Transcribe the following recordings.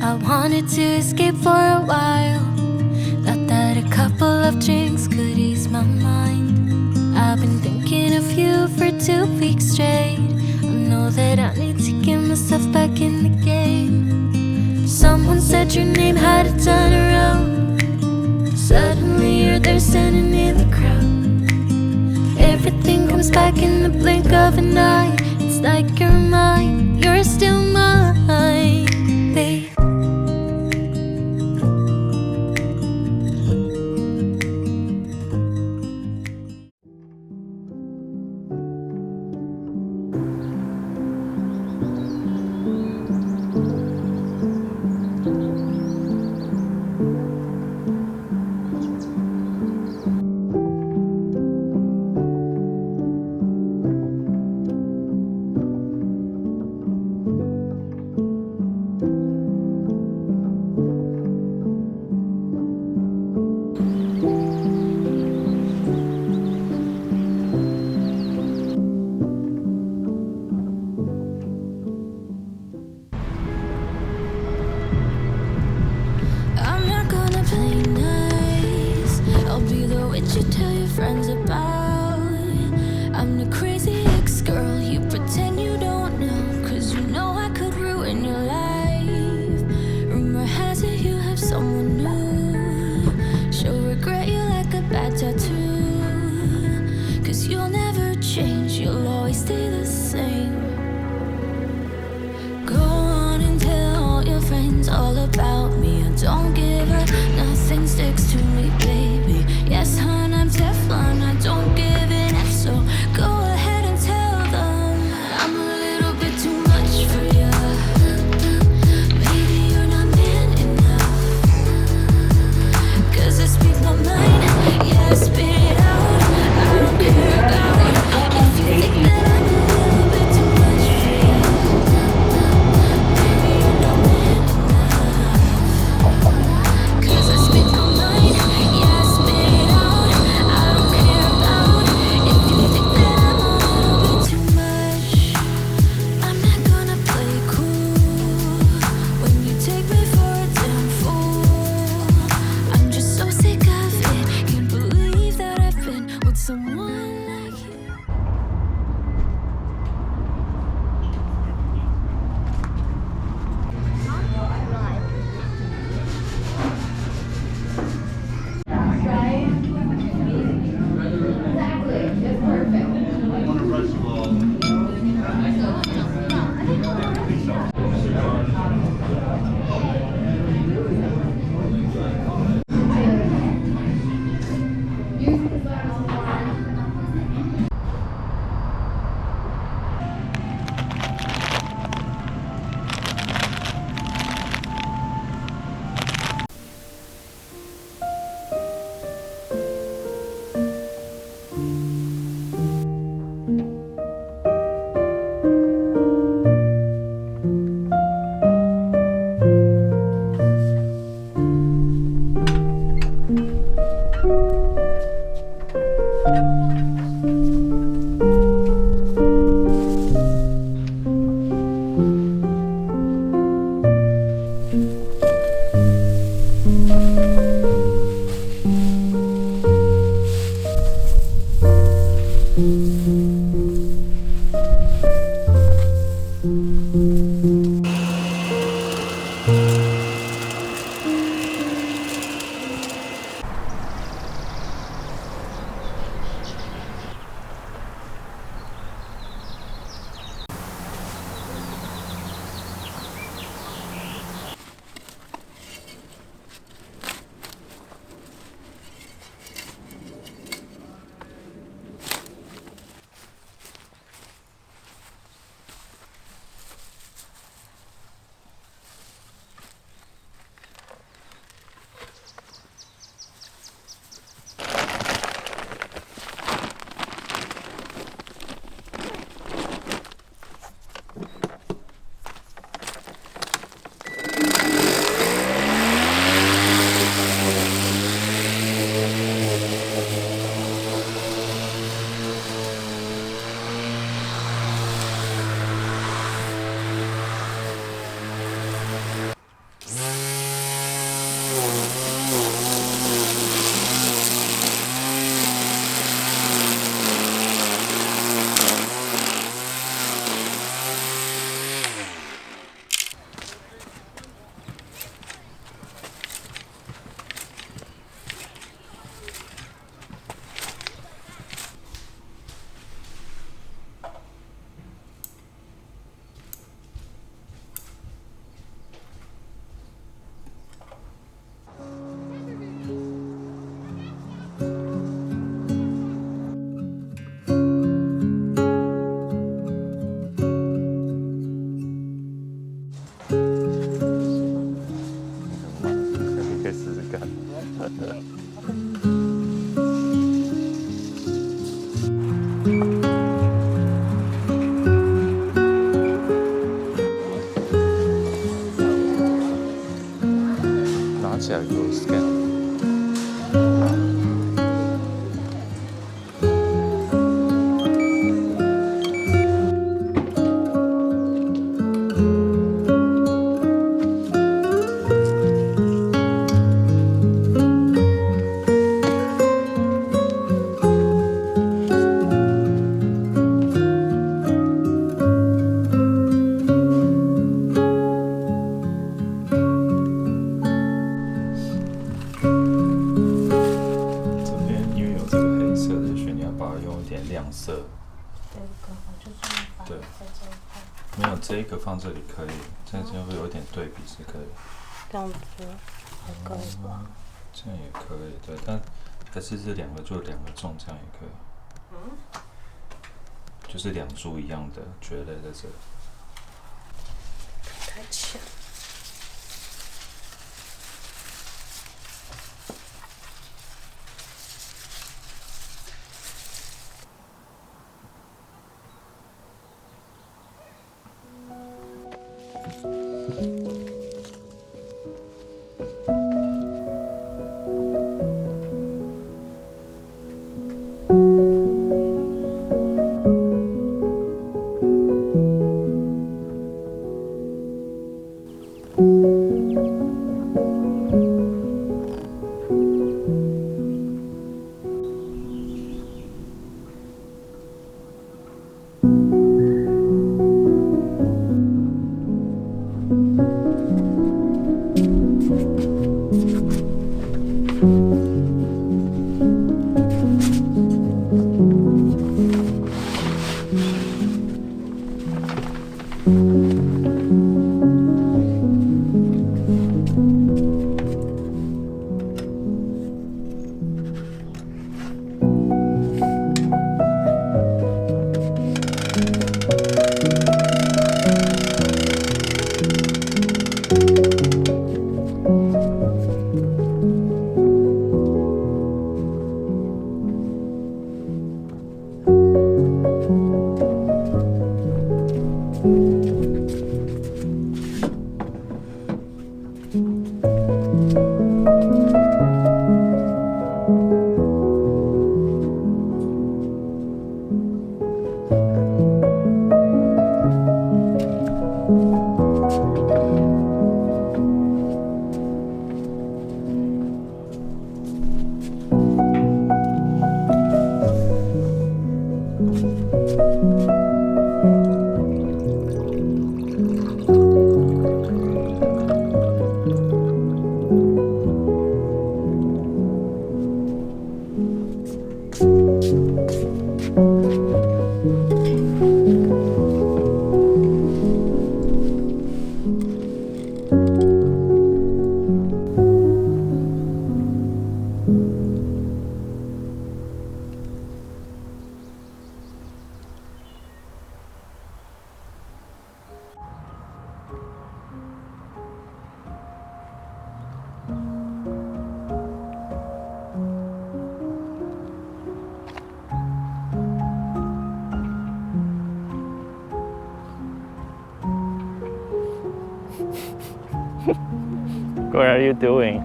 I wanted to escape for a while. Thought that a couple of drinks could ease my mind. I've been thinking of you for 2 weeks straight. I know that I need to get myself back in the game. Someone said your name had a turn around. Suddenly you're there standing in the crowd. Everything comes back in the blink of an eye. It's like you're mine, you're still mine, babe. You tell your friends about. I'm the crazy ex-girl you pretend you don't know, 'cause you know I could ruin your life. Rumor has it you have someone new. She'll regret you like a bad tattoo, 'cause you'll never change, you'll always stay the same. Go on and tell all your friends all about me. I don't give up, nothing sticks to me, baby. Yes, hon, I'm Teflon, I don't give an F, so go ahead and tell them I'm a little bit too much for you. Maybe you're not man enough, 'cause I speak my mind, yeah, I spit it out. I don't care about if you think that I'm a little bit too much for you. Maybe you're not man enough, 'cause I speak my mind, yeah, I spit it out. I don't care about if you think that I'm a little bit too much. I'm not gonna play cool when you take me for a damn fool. I'm just so sick of it, can't believe that I've been with someone like you. barcode scan。亮色，这个我就这么放在这一块。没有这一个放这里可以，这样会有一点对比是可以。这样子还可以吧？这样也可以，对，但还是这两个就两个重，这样也可以。就是两株一样的蕨类在这里。太浅。What are you doing?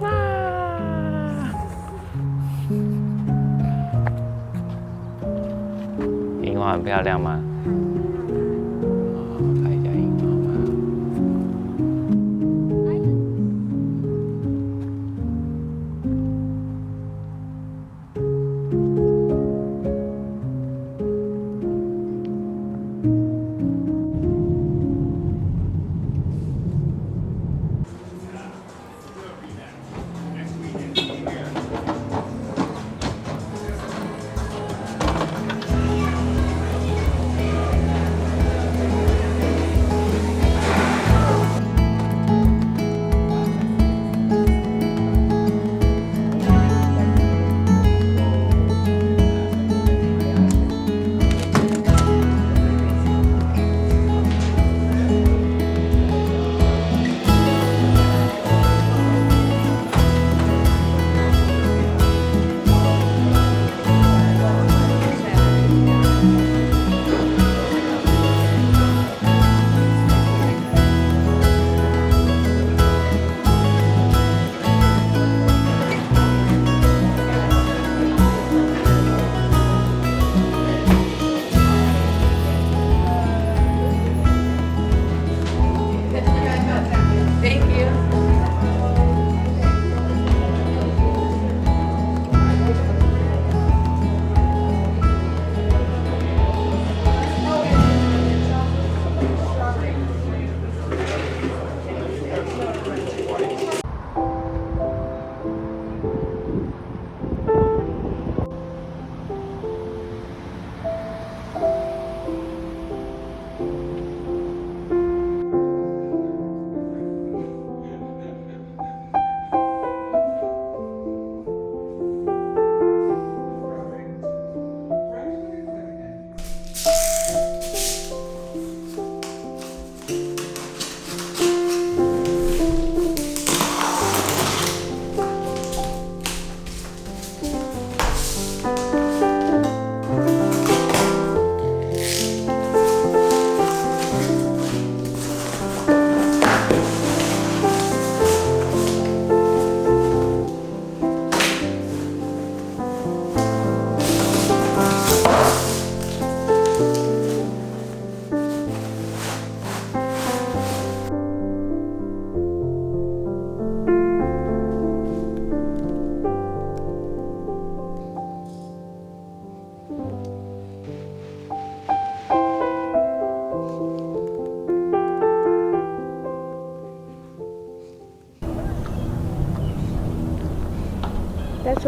Ah! 樱花很漂亮吗？拍一下樱花吗？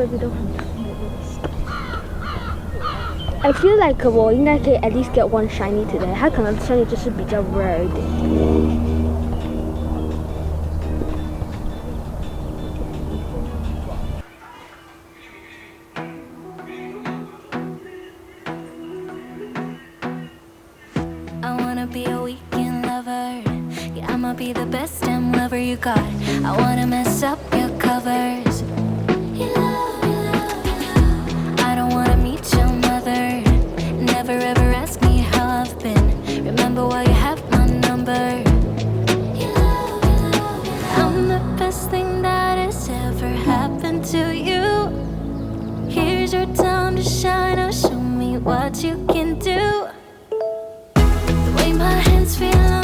设计都很特别。I feel like 我应该可以 at least get one shiny today。它可能 shiny 就是比较 rare 一点。I wanna be a weekend lover. Yeah, I'ma be the best damn lover you got. I wanna mess up your covers. I don't wanna meet your mother. Never ever ask me how I've been. Remember why you have my number. I'm the best thing that has ever happened to you. Here's your time to shine. Now show me what you can do. The way my hands feel